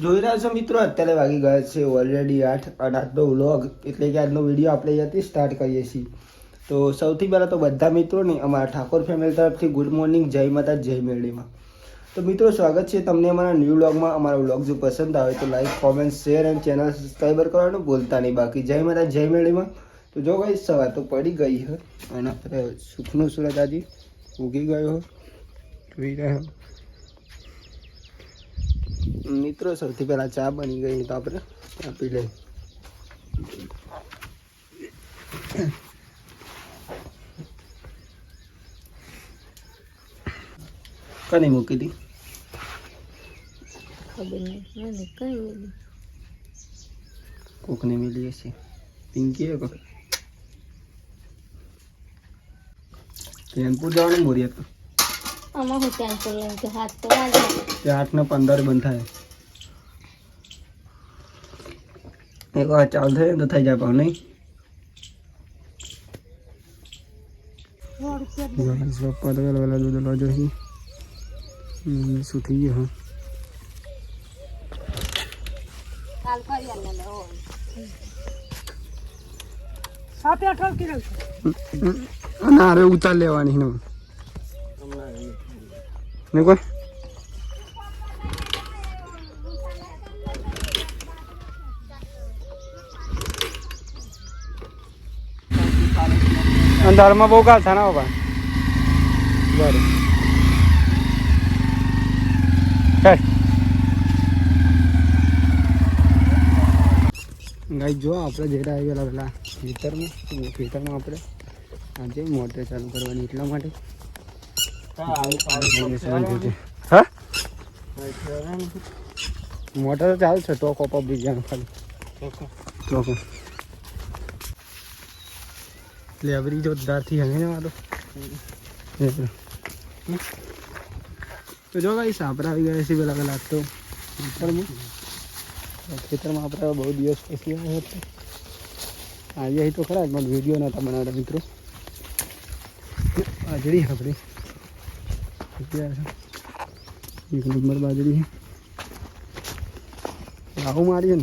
જોઈ રહ્યા છો મિત્રો, અત્યારે વાગી ગયા છે ઓલરેડી 8 અને આજનો વ્લોગ એટલે કે આજનો વિડીયો આપણે અહીંયાથી સ્ટાર્ટ કરીએ છીએ. તો સૌથી પહેલાં તો બધા મિત્રોને અમારા ઠાકોર ફેમિલી તરફથી ગુડ મોર્નિંગ, જય માતા, જય મેરડીમાં. તો મિત્રો સ્વાગત છે તમને અમારા ન્યૂ વ્લોગમાં. અમારા વ્લોગ જો પસંદ આવે તો લાઈક, કોમેન્ટ, શેર અને ચેનલ સબસ્ક્રાઈબર કરવાનું ભૂલતા નહીં. બાકી જય માતા, જય મેરડીમાં. તો જો ભાઈ સવાર તો પડી ગઈ છે અને આપણે સુખનો સૂરજ આજે ઉગી ગયો જોઈ રહ્યો મિત્રો. સૌથી પહેલા ચા બની ગઈ તો આપણે ચા પી લઈએ. કને મૂકી હતી કોકને મિલી હશે. પિંકી હે કોક ટેમ્પો જવાનું મોરિયા તો આમાં હું ટેમ્પો લઈને કે હાથ તો વાગે તે 8:15 બંધ થાય. એક વાર ચાલુ થાય તો થઈ જાય પણ નહીં. પપ્પા તો વહેલા દૂધ લો જોઈ શું થઈ ગયું. કાલ કરી આલે લે ઓ 7-8 કિલો ના હવે ઉતાર લેવાની ને કોઈ અંધારમાં બહુ કાલ થાય ના બાબા. બરાબર ગાઈ જો આપણે જઈ રહ્યા ગયેલા પેલા ખેતરમાં આપણે આજે મોટર ચાલુ કરવાની એટલા માટે. હા મોટર તો ચાલુ છે. ટોક ઓપ બીજાનું ખાલી ટોક લેબરી જોરદારથી હંગે ને વાતો. તો જો ભાઈ સાપરા આવી ગયા છે પેલા પેલા તો ખેતરમાં આપણે બહુ દિવસ પછી આવ્યા હતા. આવ્યા તો ખરા પણ વિડીયો નહોતા બનાવતા મિત્રો. બાજરી આપણે એક નંબર બાજરી છે. આવું મારીએ ને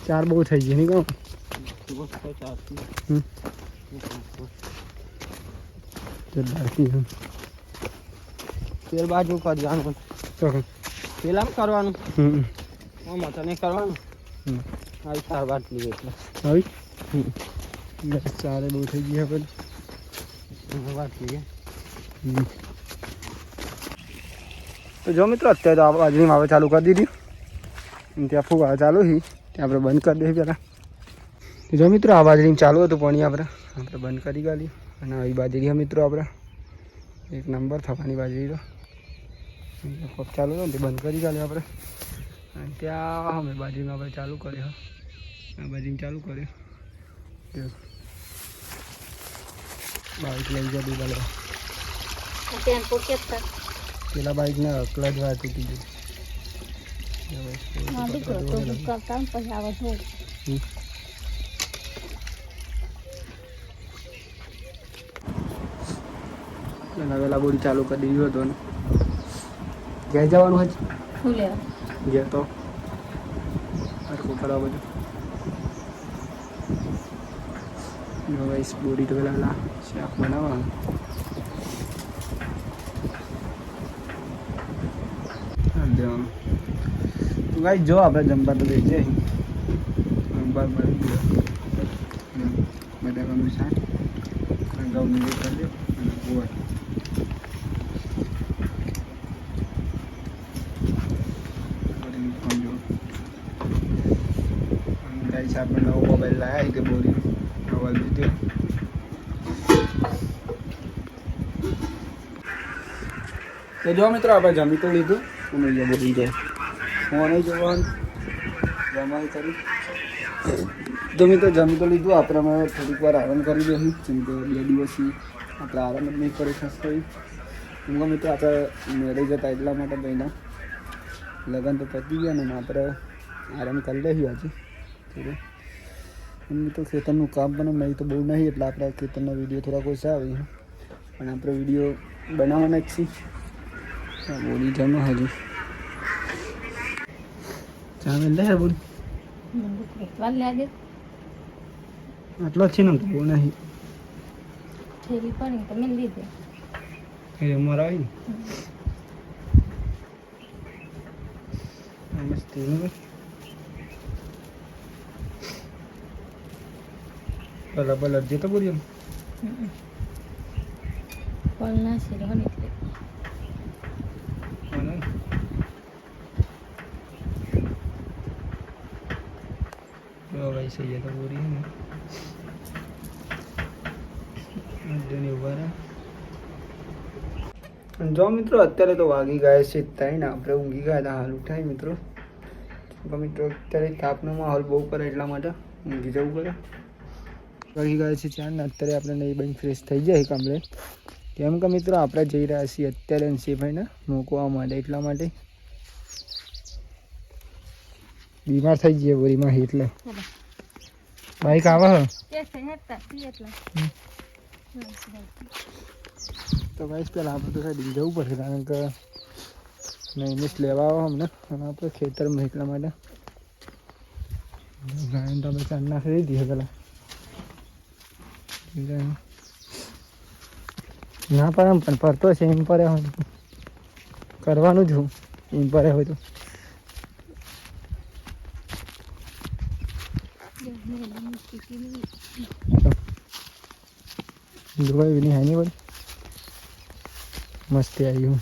4 બહુ થઈ ગઈ નહીં કહું. તેલ બાજુ કરી જવાનું તેલ આમ કરવાનું આમાં તો નહીં કરવાનું. આવી 4 બાટલી એટલે આવી 4 બહુ થઈ ગઈ આપણે બાટલી. તો જો મિત્રો અત્યારે તો આપણે બાજરીમાં આપણે ચાલુ કરી દીધી. ત્યાં ફુવારા ચાલુ છે ત્યાં આપણે બંધ કરી દઈએ પહેલાં. જો મિત્રો આ બાજરીમાં ચાલુ હતું પાણી આપણે બંધ કરી ગાલી. અને આવી બાજરી મિત્રો આપણે એક નંબર થવાની બાજરી તો ચાલુ હતું તે બંધ કરી ગાલી આપણે. અને ત્યાં અમે બાજરીમાં આપણે ચાલુ કર્યો. આ બાજરીમાં ચાલુ કર્યો બાઈક લઈ ગયા દીધા લેવા. ટેમ્પો કેટલા પેલા બાઈકને ક્લચ વાર તૂટી ગયું. હા દીકરો તો કરતા ને પછી આવે ધોળ. પેલા વેલા બોડી ચાલુ કરી દીધું હતું ને ઘેર જવાનું હજી શું લેવા ઘેર તો હરખું કરવા બધું. બોડી તો પેલા શાક બનાવવાનું. દેવાનું તો ગાઈ જો આપણે જમવા તો લઈ જઈએ. બટાકાનું શાક ઘઉંની કરી દો અને ગોળ. ગાઈસ આપણે નવો મોબાઈલ લાવ્યા કે બોરી મોબાઈલ લીધો. તો જો મિત્રો આપણે જમી તો લીધું અને અહીંયા બોલી જાય ફોન જોવાનું જમવાનું કરી. તો મિત્રો જમી તો લીધું આપણે અમે થોડીક વાર આરામ કરી દઈશું. જેમ કે 2 દિવસથી આપણે આરામ જ નહીં કરી ખાસ કરી. કેમ કે મિત્રો આપણે મેળવી જતા એટલા માટે પહેલાં લગ્ન તો પતી ગયા ને આપણે આરામ કરી લઈશું આજે થોડું. એમની તો ખેતરનું કામ પણ નહીં તો બહુ નહીં એટલે આપણે ખેતરના વિડીયો થોડાક ઓછા આવે પણ આપણે વિડીયો બનાવવાના જ છીએ. બોલી જમો હજુ ચાલે લે બોલી વાર લાગે આટલો જ છે ને તો બહુ નહીં થેલી પડી તો મેં લીધે એ અમારા આવી ને મસ્ત તેનું બલા બલા જે તો બોલી પણ ના છે રહની એટલે જો ભાઈ સહી है तो बोरी है ना અડધની ઉભા જો મિત્રો અત્યારે તો વાગી ગયા છે ત્રણ આપણે ઊંઘી ગયા હતા હાલ ઉઠાય મિત્રો મિત્રો અત્યારે તાપનો માહોલ બહુ કરે એટલા માટે ઊંઘી જવું પડે વાગી ગયા છે ચાર ને અત્યારે આપણે નહીં બની ફ્રેશ થઈ જાય કમ્પ્લેટ કેમ કે મિત્રો આપણે જઈ રહ્યા છીએ અત્યારે શેફાઈને મૂકવા માટે એટલા માટે બીમાર થઈ જઈએ બોરીમાં એટલે બાઈક આવે હે તો ભાઈ પહેલાં આપણે તો સાઈડ જવું પડશે કારણ કે નહીં મિસ લેવા આવો અમને અને આપણે ખેતરમાં એટલા માટે ગાયન તો આપણે ચાર નાખી દીધી પેલા ના પડે પણ પડતો છે એમ પડે હોય કરવાનું જ હું એમ પડે હોય તો દુબઈ भी नहीं है नहीं बोल मस्त आई हूँ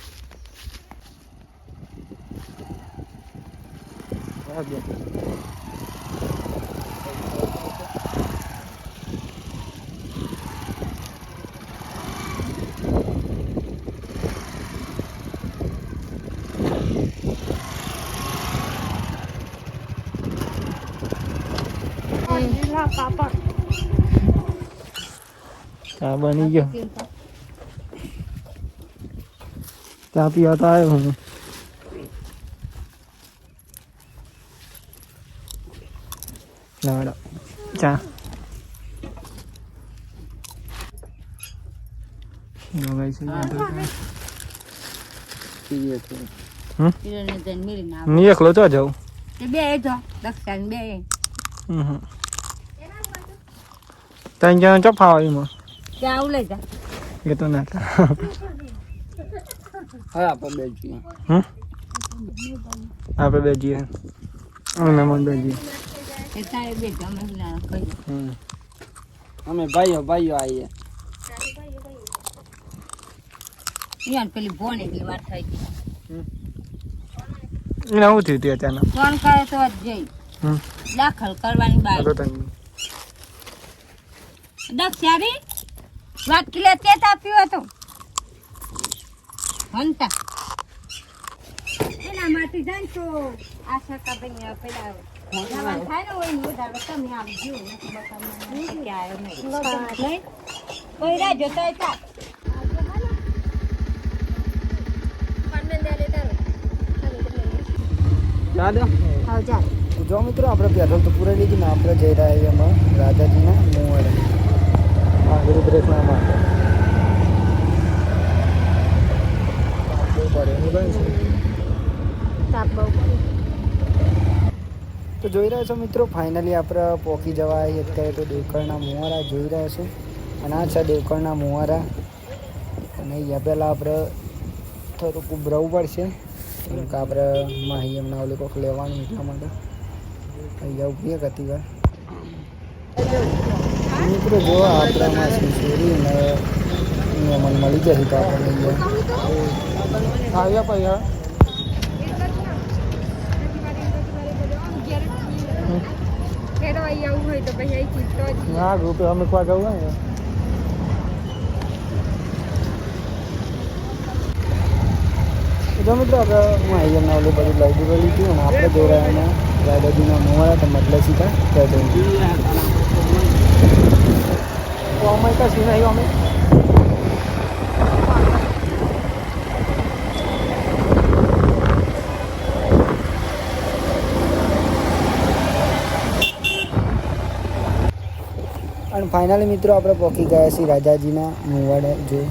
પાપડ क्या बनी गया क्या पियाता है हूँ ना चा नहीं एकलो तो जाओ બે જો દક્ષાન બે तैन क्या चप खावा में ત્યાં લઈ જા ये तो ना था હા આપણે બેજીએ आप बेजिए मेहमान बेजिए એ તારે બે જમે ના કહી અમે ભાઈઓ આવીએ યાર પેલી બોન એટલી વાર થઈ ગઈ એને હું થયું હતું અચાનક ફોન કરે તો જ જઈ દાખલ કરવાની બાર દક્ષારી વાત કિલે તે તાપ્યો હતો હંતા એના માટે જાણ તો આશા કા બની પેલા જવાન થાય ને હોય ને વધારે તમે આવજો નથી બતાવવાનું કે આયો નહીં કોઈ રાજો તો તા યાદ આવ જા જો મિત્રો આપણે પેટ્રોલ તો પૂરે લીધું ને આપણે જઈ રહ્યા છીએ એમાં રાજાજીના મોવાડે આગળ બ્રેકના માટે તો જોઈ રહ્યા છો મિત્રો ફાઇનલી આપણે પહોંચી જવાય અત્યારે તો દેવકળના મુવારા જોઈ રહ્યા છો અને આ છે દેવકળના મુવારા અને અહીંયા પહેલાં આપણે થોડુંક ઉભરાવવું પડશે કેમ કે આપણે માહી એમના ઓલી કોક લેવાનું એટલા માટે અહીંયા ઉભી હતી વાર મિત્રો જો આપણામાં શીશોરી ને મન મળી જશે તો આપણને અહીંયા આવ્યા પૈયા હા ગ્રુપે અમે ખવા જવું હોય જો મિત્રો આપણે માહી એમના ઓલી બધું લઈ દીધેલી હતી અને આપણે જોઈ રહ્યા એમાં દાદાજીના મોવાળા તો મતલબ સીધા ત્યાં જઈએ તો અમે કશું નહીં અમે અને ફાઇનલી મિત્રો આપણે પહોંચી ગયા છીએ રાજાજીના મુવાડે જો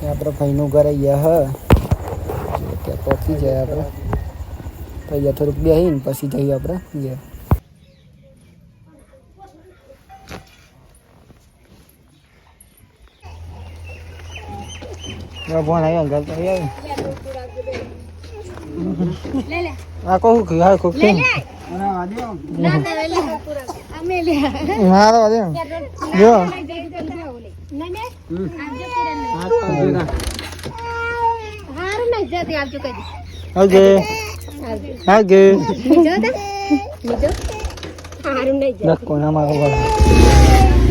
આપણે ભાઈનું ઘર અહીંયા હ ત્યાં પહોંચી જાય આપણે તો અહીંયા થોડુંક બેસીને પછી જઈએ આપણે ઘેર. ફોન આવ્યો ઘર તો આવ્યો લે લે આ કહું કે હા કોક લે લે હા દે ના ના લે અમે લે હા તો દે જો લે લે આવજો કિરણ હા તો ના હારું નહીં જતી આવજો કદી ઓકે ઓકે બીજો તા બીજો હારું નહીં જતી દક્કો ના મારો બોલ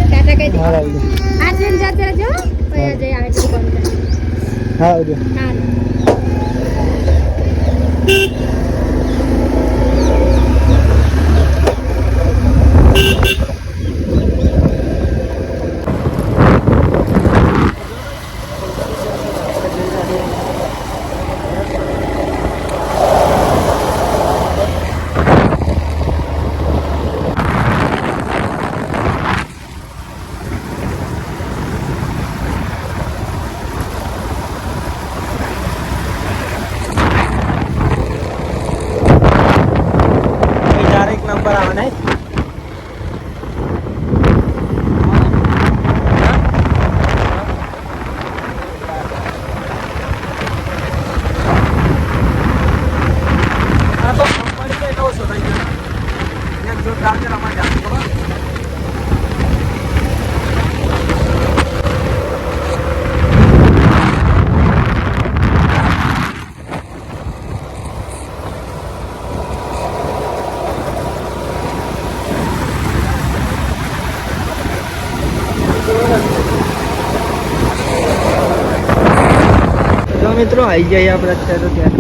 ટાટા કદી હા આવી આ ટ્રેન જાતે રહેજો પછી જઈ આવે તો કોણ હા આવી હારું डायरेक्ट नंबर आना है તો મિત્રો આવી જઈએ આપણે અત્યારે તો ત્યાં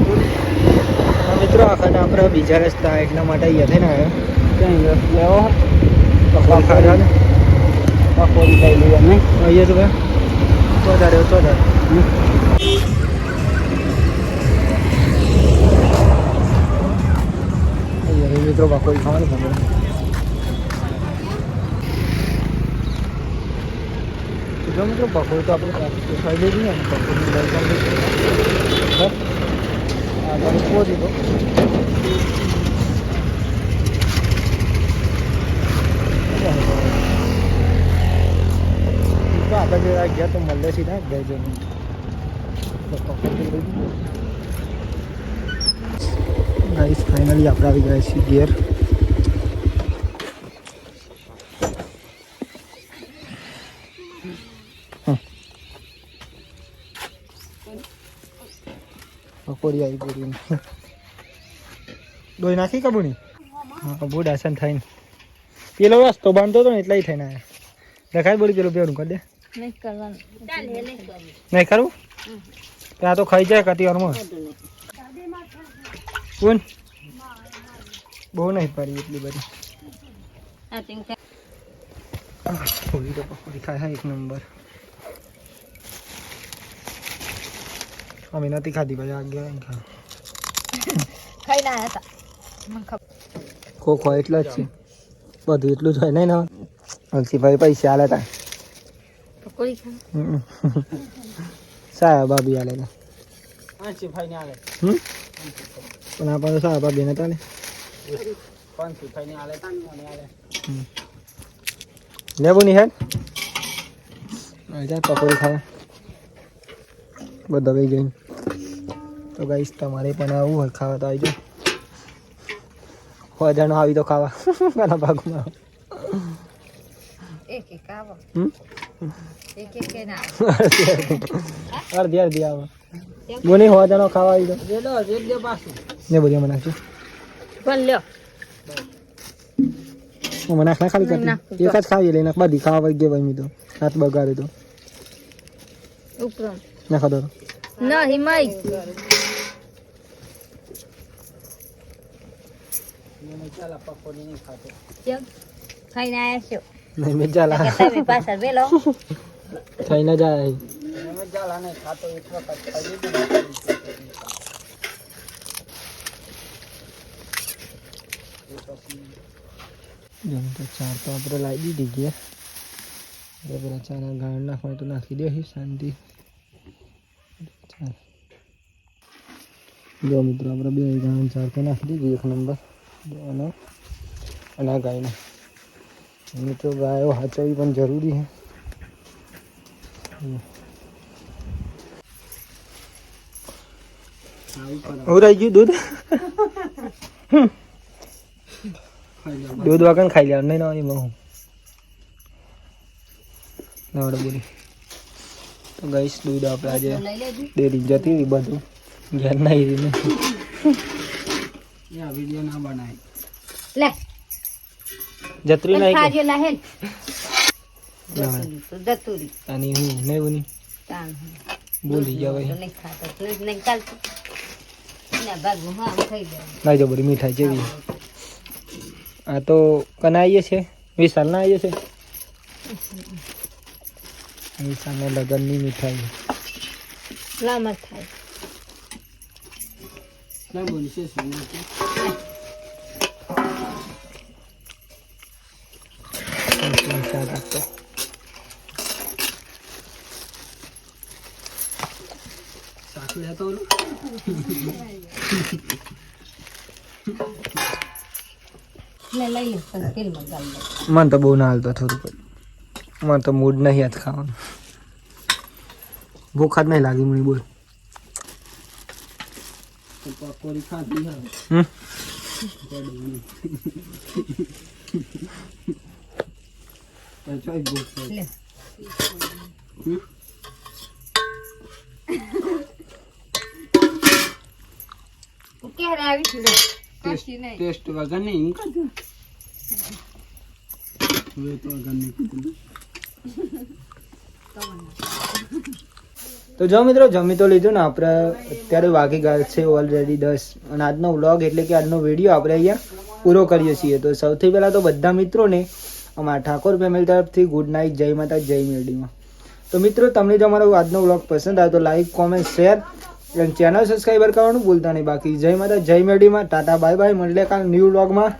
તો મિત્રો આખાને આપણે બીજા રસ્તા એટલા માટે અહીંયા થઈને આવ્યો ક્યાં લેવો પકોડી ખાધા ને પકોડી લઈ લઈએ અમે અહીંયા તો ભાઈ ચોધારે અહીંયા મિત્રો પકોડી ખાવાની ખબર જો મિત્રો પકોડી તો આપણે ખાઈ લીધી ને પકોડી લઈ આગળ પહોંચી તો આપણે જે ગયા તો મળે છે ને બે જણ ગાઈસ ફાઇનલી આપણે આવી ગયા છીએ ઘેર પકોડી આવી પૂરી દોઈ નાખી કબુની હા બહુ ડાસન થઈને પેલો રસ્તો બાંધતો હતો ને એટલા થઈને આવ્યા દેખાય બોલી પેલું પેલું કરી દે નહીં કરવાનું ચાલ હે નહીં નહીં કરવું ત્યાં તો ખાઈ જાય કતી વારમાં કોણ બહુ નહીં પડી એટલી બધી આ તીન થોડી તો પકોડી ખાય હા એક નંબર અમે નથી ખાધી પછી આગળ ખા ખાઈ ના હતા મને ખબર ખોખો એટલો જ છે બધું એટલું જ હોય નહીં ને અલસીભાઈ પૈસા હાલે તા પકોડી ખા સાયા ભાભી હાલે તા અલસીભાઈ હાલે પણ આપણે સાયા ભાભી ને તાલે લેબુ ની હેડ જા પકોડી ખાવા બધા ભાઈ જઈને તો ગાઈસ તમારે પણ આવું હોય ખાવા તો આવી જાઓ જણો આવી તો ખાવા ઘણા ભાગમાં એક એક આવો એક એક કે ના અડધી અડધી આવે બોની હવા જણો ખાવા આવી દો ને બધી મને નાખજો પણ લ્યો મને નાખ ના ખાલી કરતી એક જ ખાવી લઈને બધી ખાવા વઈ ગઈ ભાઈ મી તો હાથ બગાડે તો ઉપરમ નાખો દો ના હિમાઈ ખાઈને આવ્યા છો નહીં મેં ચાલા તમે પાછળ વેલો થઈને જાય જેમ તો ચાર તો આપણે લાવી દીધી ગયા પેલા ચાના ગાળ નાખવા તો નાખી દે શાંતિ ચાલ જો મિત્રો આપણે બે ગાયને ચાર તો નાખી દીધી એક નંબર અને આ ગાયને મિત્રો ગાયો સાચવવી પણ જરૂરી છે. હું રહી ગયું દૂધ દૂધ વગર ખાઈ લેવાનું નહીં ના એમાં હું નવડે બોલી તો ગઈશ દૂધ આપણે આજે લઈ લેજો ડેરી જતી હતી બધું ઘેર નહીં રહી વિડીયો ના બનાય લે જતરી નહીં કે ખાજો લાહેલ ના. તો દતુરી અને હું નહીં બની તાન બોલી તો જવાય નહીં ખાતો તો નહીં ચાલતું ના ભાગું હા ખાઈ જાય ના જો બધી મીઠાઈ જેવી આ તો કના આવીએ છે વિશાલના આવીએ છે વિશાલના લગ્નની મીઠાઈ લામત થાય ના બોલશે શું શાક લેતો ઓલું ને લઈ લે પણ તેલમાં ગાળી લે મને તો બહુ ના હાલતો થોડું મને તો મૂડ નહીં આજ ખાવાનું ભૂખ જ નહીં લાગી મને બોલ પકોડી ખાધી હા હમ ચોઈ ભૂખ લે ક્યારે આવી લે ટેસ્ટ વગર નહીં એમ કરજો હવે તો વગર નહીં કીધું તો જો મિત્રો જમી તો લીધું ને આપણે અત્યારે વાગી ગયા છે ઓલરેડી 10 અને આજનો વ્લોગ એટલે કે આજનો વિડીયો આપણે અહીંયા પૂરો કરીએ છીએ. તો સૌથી પહેલાં તો બધા મિત્રોને અમારા ઠાકોર ફેમિલી તરફથી ગુડ નાઇટ, જય માતા, જય મેરડીમાં. તો મિત્રો તમને જો અમારો આજનો વ્લોગ પસંદ આવે તો લાઈક, કોમેન્ટ, શેર અને ચેનલ સબસ્ક્રાઈબર કરવાનું ભૂલતા નહીં. બાકી જય માતા, જય મેરડીમાં, ટાટા, બાય બાય, મળીએ કાલ ન્યૂ વ્લોગમાં.